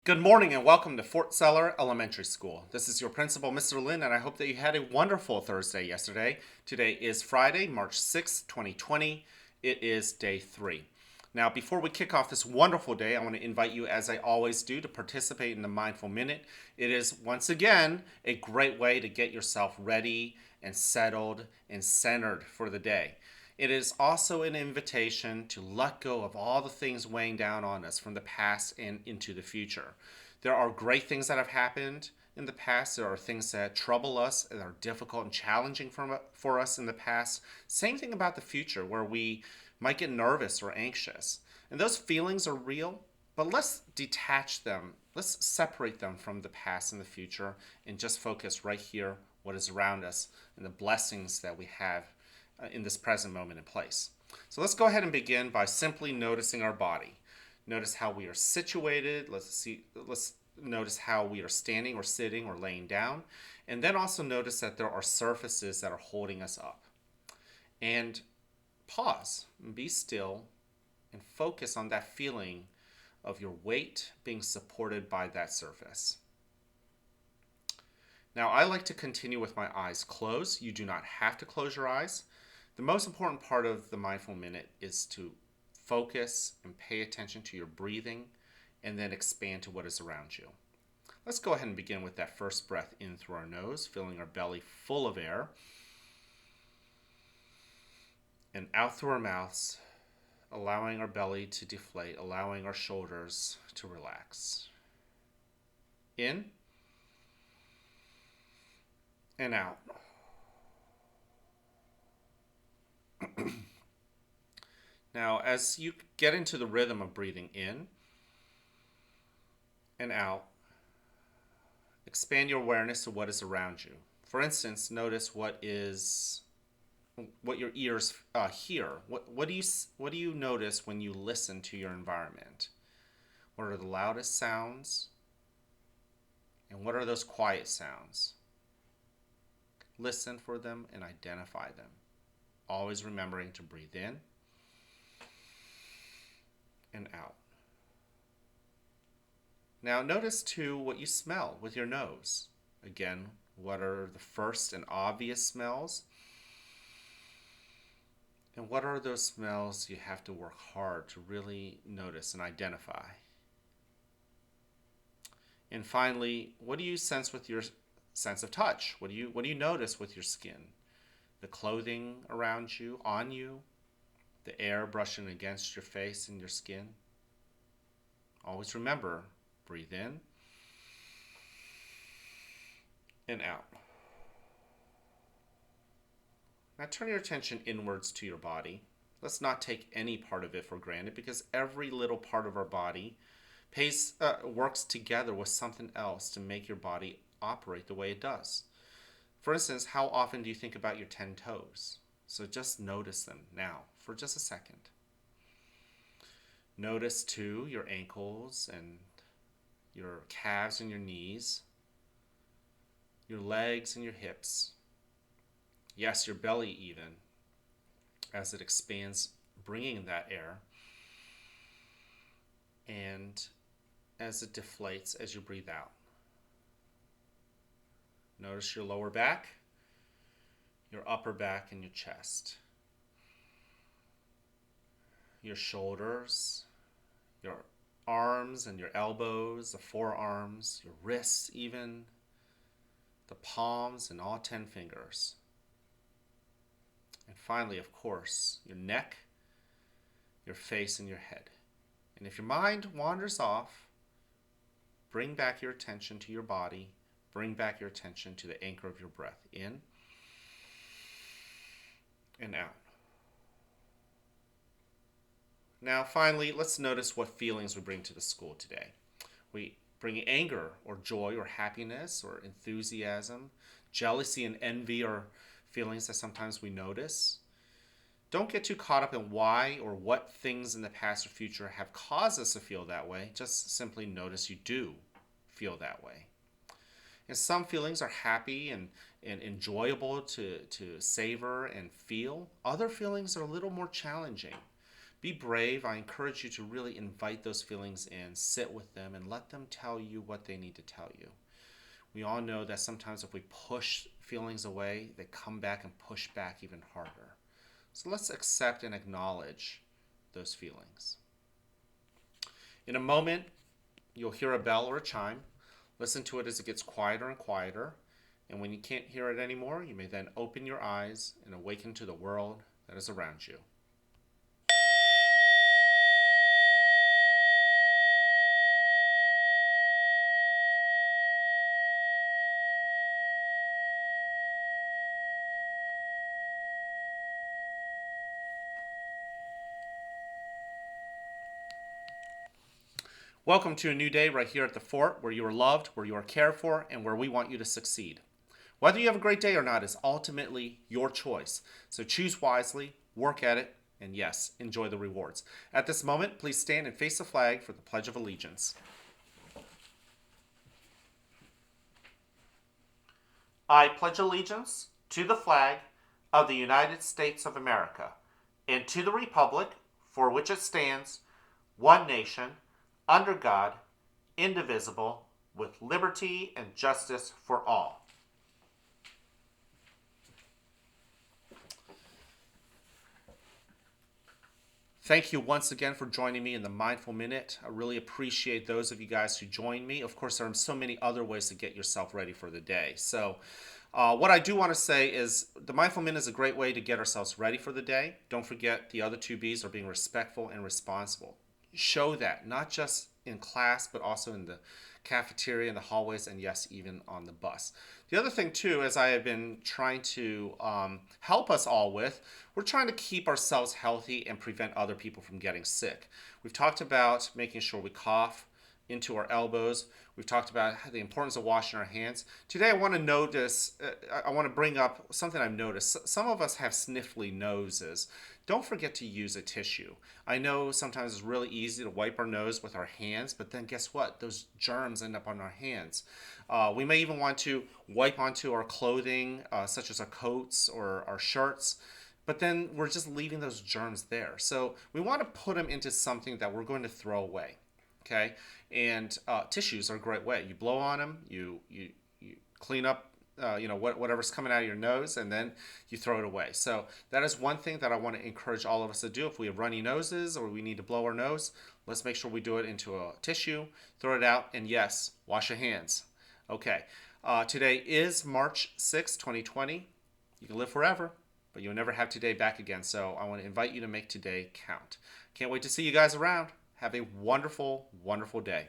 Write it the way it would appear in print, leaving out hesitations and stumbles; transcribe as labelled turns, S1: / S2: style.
S1: Good morning and welcome to Fort Seller Elementary School. This is your principal, Mr. Lin, and I hope that you had a wonderful Thursday yesterday. Today is Friday, March 6th, 2020. It is day 3. Now, before we kick off this wonderful day, I want to invite you, as I always do, to participate in the Mindful Minute. It is, once again, a great way to get yourself ready and settled and centered for the day. It is also an invitation to let go of all the things weighing down on us from the past and into the future. There are great things that have happened in the past. There are things that trouble us and are difficult and challenging for us in the past. Same thing about the future, where we might get nervous or anxious. And those feelings are real, but let's detach them. Let's separate them from the past and the future and just focus right here, what is around us, and the blessings that we have in this present moment and place. So let's go ahead and begin by simply noticing our body. Notice how we are situated. Let's notice how we are standing or sitting or laying down. And then also notice that there are surfaces that are holding us up. And pause and be still and focus on that feeling of your weight being supported by that surface. Now, I like to continue with my eyes closed. You do not have to close your eyes. The most important part of the Mindful Minute is to focus and pay attention to your breathing and then expand to what is around you. Let's go ahead and begin with that first breath in through our nose, filling our belly full of air, and out through our mouths, allowing our belly to deflate, allowing our shoulders to relax. In and out. Now, as you get into the rhythm of breathing in and out, expand your awareness to what is around you. For instance, notice what your ears hear. What do you notice when you listen to your environment? What are the loudest sounds? And what are those quiet sounds? Listen for them and identify them. Always remembering to breathe in and out. Now notice too what you smell with your nose. Again, what are the first and obvious smells? And what are those smells you have to work hard to really notice and identify? And finally, what do you sense with your sense of touch? What do you notice with your skin? The clothing around you, on you, the air brushing against your face and your skin. Always remember, breathe in and out. Now turn your attention inwards to your body. Let's not take any part of it for granted, because every little part of our body works together with something else to make your body operate the way it does. For instance, how often do you think about your 10 toes? So just notice them now for just a second. Notice too your ankles and your calves and your knees, your legs and your hips. Yes, your belly even, as it expands, bringing that air, and as it deflates as you breathe out. Notice your lower back, your upper back, and your chest. Your shoulders, your arms and your elbows, the forearms, your wrists even, the palms and all 10 fingers. And finally, of course, your neck, your face, and your head. And if your mind wanders off, bring back your attention to your body. Bring back your attention to the anchor of your breath, in and out. Now, finally, let's notice what feelings we bring to the school today. We bring anger or joy or happiness or enthusiasm. Jealousy and envy are feelings that sometimes we notice. Don't get too caught up in why or what things in the past or future have caused us to feel that way. Just simply notice you do feel that way. And some feelings are happy and enjoyable to savor and feel. Other feelings are a little more challenging. Be brave. I encourage you to really invite those feelings in, sit with them, and let them tell you what they need to tell you. We all know that sometimes if we push feelings away, they come back and push back even harder. So let's accept and acknowledge those feelings. In a moment, you'll hear a bell or a chime. Listen to it as it gets quieter and quieter. And when you can't hear it anymore, you may then open your eyes and awaken to the world that is around you. Welcome to a new day right here at the fort, where you are loved, where you are cared for, and where we want you to succeed. Whether you have a great day or not is ultimately your choice. So choose wisely, work at it, and yes, enjoy the rewards. At this moment, please stand and face the flag for the Pledge of Allegiance. I pledge allegiance to the flag of the United States of America and to the republic for which it stands, one nation, under God, indivisible, with liberty and justice for all. Thank you once again for joining me in the Mindful Minute. I really appreciate those of you guys who joined me. Of course, there are so many other ways to get yourself ready for the day. So, what I do want to say is the Mindful Minute is a great way to get ourselves ready for the day. Don't forget the other two B's are being respectful and responsible. Show that, not just in class, but also in the cafeteria, in the hallways, and yes, even on the bus. The other thing, too, as I have been trying to help us all with, we're trying to keep ourselves healthy and prevent other people from getting sick. We've talked about making sure we cough into our elbows. We've talked about the importance of washing our hands. Today, I want to bring up something I've noticed. Some of us have sniffly noses. Don't forget to use a tissue. I know sometimes it's really easy to wipe our nose with our hands, but then guess what? Those germs end up on our hands. We may even want to wipe onto our clothing, such as our coats or our shirts, but then we're just leaving those germs there. So we want to put them into something that we're going to throw away. Okay, and tissues are a great way. You blow on them, you clean up, whatever's coming out of your nose, and then you throw it away. So that is one thing that I want to encourage all of us to do. If we have runny noses or we need to blow our nose, let's make sure we do it into a tissue, throw it out, and yes, wash your hands. Okay, today is March 6, 2020. You can live forever, but you'll never have today back again. So I want to invite you to make today count. Can't wait to see you guys around. Have a wonderful, wonderful day.